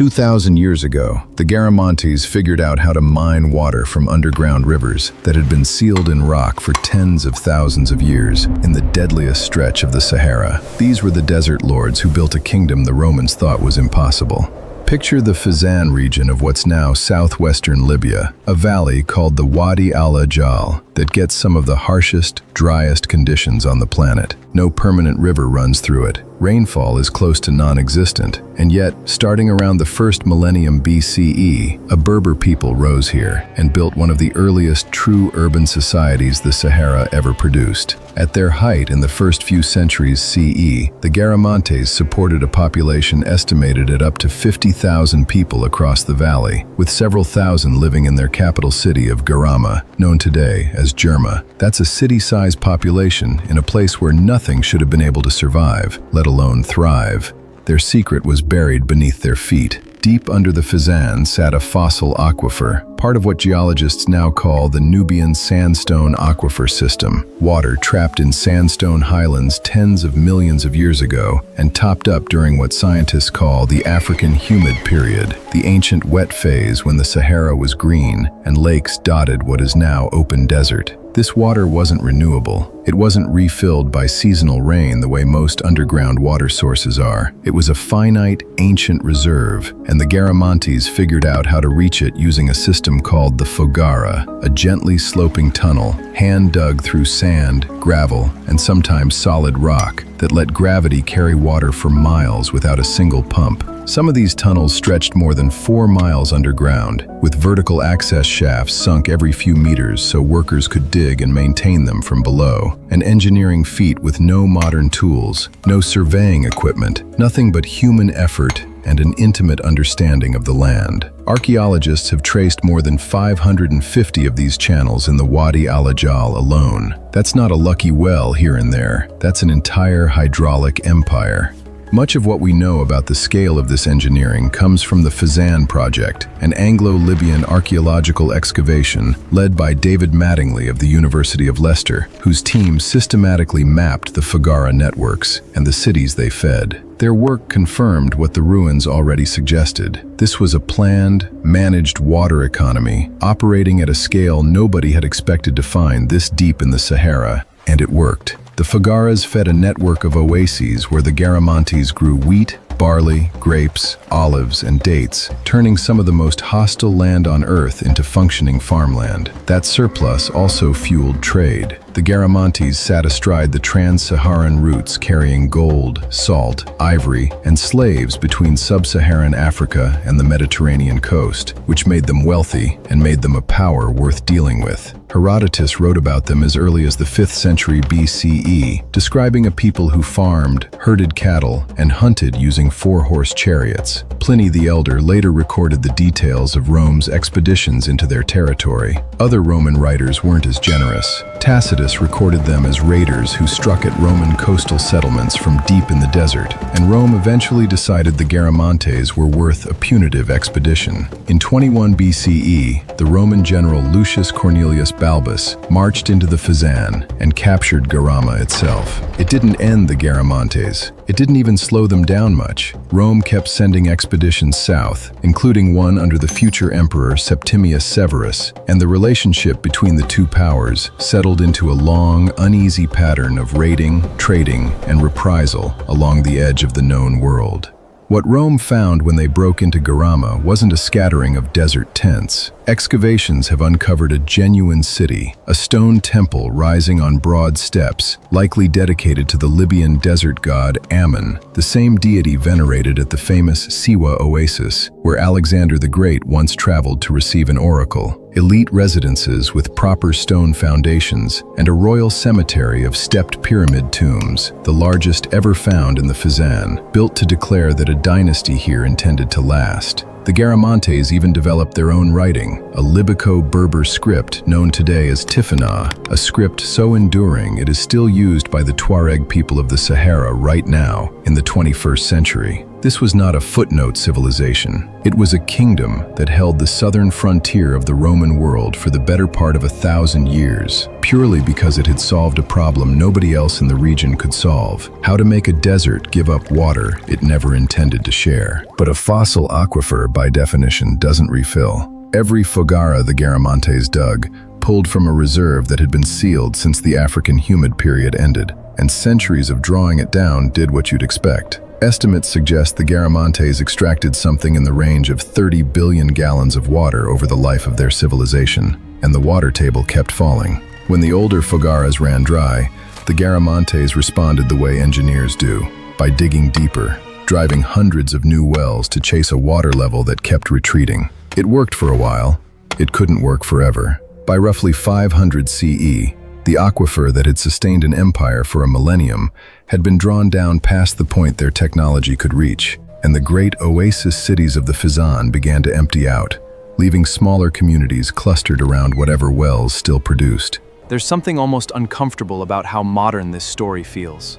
2,000 years ago, the Garamantes figured out how to mine water from underground rivers that had been sealed in rock for tens of thousands of years in the deadliest stretch of the Sahara. These were the desert lords who built a kingdom the Romans thought was impossible. Picture the Fezzan region of what's now southwestern Libya, a valley called the Wadi al-Ajal that gets some of the harshest, driest conditions on the planet. No permanent river runs through it. Rainfall is close to non-existent, and yet, starting around the first millennium BCE, a Berber people rose here and built one of the earliest true urban societies the Sahara ever produced. At their height in the first few centuries CE, the Garamantes supported a population estimated at up to 50,000 people across the valley, with several thousand living in their capital city of Garama, known today as Germa. That's a city-sized population in a place where nothing should have been able to survive, let alone thrive. Their secret was buried beneath their feet. Deep under the Fezzan sat a fossil aquifer, part of what geologists now call the Nubian sandstone aquifer system. Water trapped in sandstone highlands tens of millions of years ago and topped up during what scientists call the African humid period, the ancient wet phase when the Sahara was green and lakes dotted what is now open desert. This water wasn't renewable. It wasn't refilled by seasonal rain the way most underground water sources are. It was a finite, ancient reserve, and the Garamantes figured out how to reach it using a system called the Foggara, a gently sloping tunnel, hand-dug through sand, gravel, and sometimes solid rock that let gravity carry water for miles without a single pump. Some of these tunnels stretched more than 4 miles underground, with vertical access shafts sunk every few meters so workers could dig and maintain them from below. An engineering feat with no modern tools, no surveying equipment, nothing but human effort and an intimate understanding of the land. Archaeologists have traced more than 550 of these channels in the Wadi al-Ajal alone. That's not a lucky well here and there. That's an entire hydraulic empire. Much of what we know about the scale of this engineering comes from the Fezzan project, an Anglo-Libyan archaeological excavation led by David Mattingly of the University of Leicester, whose team systematically mapped the Foggara networks and the cities they fed. Their work confirmed what the ruins already suggested. This was a planned, managed water economy, operating at a scale nobody had expected to find this deep in the Sahara, and it worked. The Foggaras fed a network of oases where the Garamantes grew wheat, barley, grapes, olives, and dates, turning some of the most hostile land on earth into functioning farmland. That surplus also fueled trade. The Garamantes sat astride the trans-Saharan routes carrying gold, salt, ivory, and slaves between sub-Saharan Africa and the Mediterranean coast, which made them wealthy and made them a power worth dealing with. Herodotus wrote about them as early as the 5th century BCE, describing a people who farmed, herded cattle, and hunted using 4-horse chariots. Pliny the Elder later recorded the details of Rome's expeditions into their territory. Other Roman writers weren't as generous. Tacitus recorded them as raiders who struck at Roman coastal settlements from deep in the desert, and Rome eventually decided the Garamantes were worth a punitive expedition. In 21 BCE, the Roman general Lucius Cornelius Balbus marched into the Fezzan and captured Garama itself. It didn't end the Garamantes. It didn't even slow them down much. Rome kept sending expeditions south, including one under the future emperor Septimius Severus, and the relationship between the two powers settled into a long, uneasy pattern of raiding, trading, and reprisal along the edge of the known world. What Rome found when they broke into Garama wasn't a scattering of desert tents. Excavations have uncovered a genuine city, a stone temple rising on broad steps, likely dedicated to the Libyan desert god Ammon, the same deity venerated at the famous Siwa oasis, where Alexander the Great once traveled to receive an oracle. Elite residences with proper stone foundations, and a royal cemetery of stepped pyramid tombs, the largest ever found in the Fezzan, built to declare that a dynasty here intended to last. The Garamantes even developed their own writing, a Libico-Berber script known today as Tifana, a script so enduring it is still used by the Tuareg people of the Sahara right now in the 21st century. This was not a footnote civilization. It was a kingdom that held the southern frontier of the Roman world for the better part of 1,000 years, purely because it had solved a problem nobody else in the region could solve: how to make a desert give up water it never intended to share. But a fossil aquifer, by definition, doesn't refill. Every Foggara the Garamantes dug pulled from a reserve that had been sealed since the African humid period ended, and centuries of drawing it down did what you'd expect. Estimates suggest the Garamantes extracted something in the range of 30 billion gallons of water over the life of their civilization, and the water table kept falling. When the older Foggaras ran dry, the Garamantes responded the way engineers do, by digging deeper, driving hundreds of new wells to chase a water level that kept retreating. It worked for a while. It couldn't work forever. By roughly 500 CE, the aquifer that had sustained an empire for a millennium had been drawn down past the point their technology could reach, and the great oasis cities of the Fezzan began to empty out, leaving smaller communities clustered around whatever wells still produced. There's something almost uncomfortable about how modern this story feels.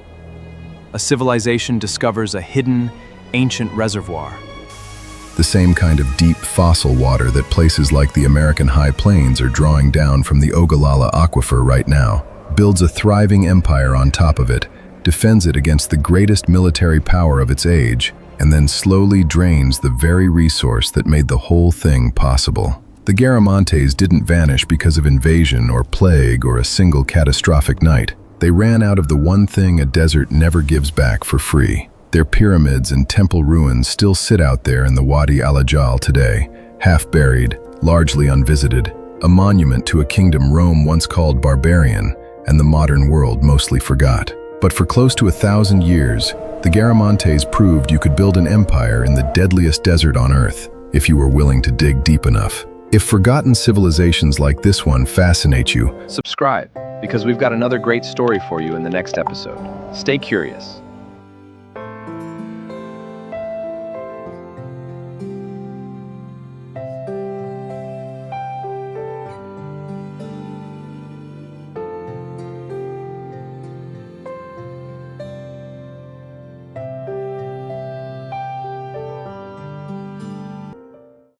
A civilization discovers a hidden, ancient reservoir. The same kind of deep fossil water that places like the American High Plains are drawing down from the Ogallala Aquifer right now, builds a thriving empire on top of it, defends it against the greatest military power of its age, and then slowly drains the very resource that made the whole thing possible. The Garamantes didn't vanish because of invasion or plague or a single catastrophic night. They ran out of the one thing a desert never gives back for free. Their pyramids and temple ruins still sit out there in the Wadi al-Ajal today, half-buried, largely unvisited, a monument to a kingdom Rome once called barbarian and the modern world mostly forgot. But for close to 1,000 years, the Garamantes proved you could build an empire in the deadliest desert on Earth if you were willing to dig deep enough. If forgotten civilizations like this one fascinate you, Subscribe, because we've got another great story for you in the next episode. Stay curious.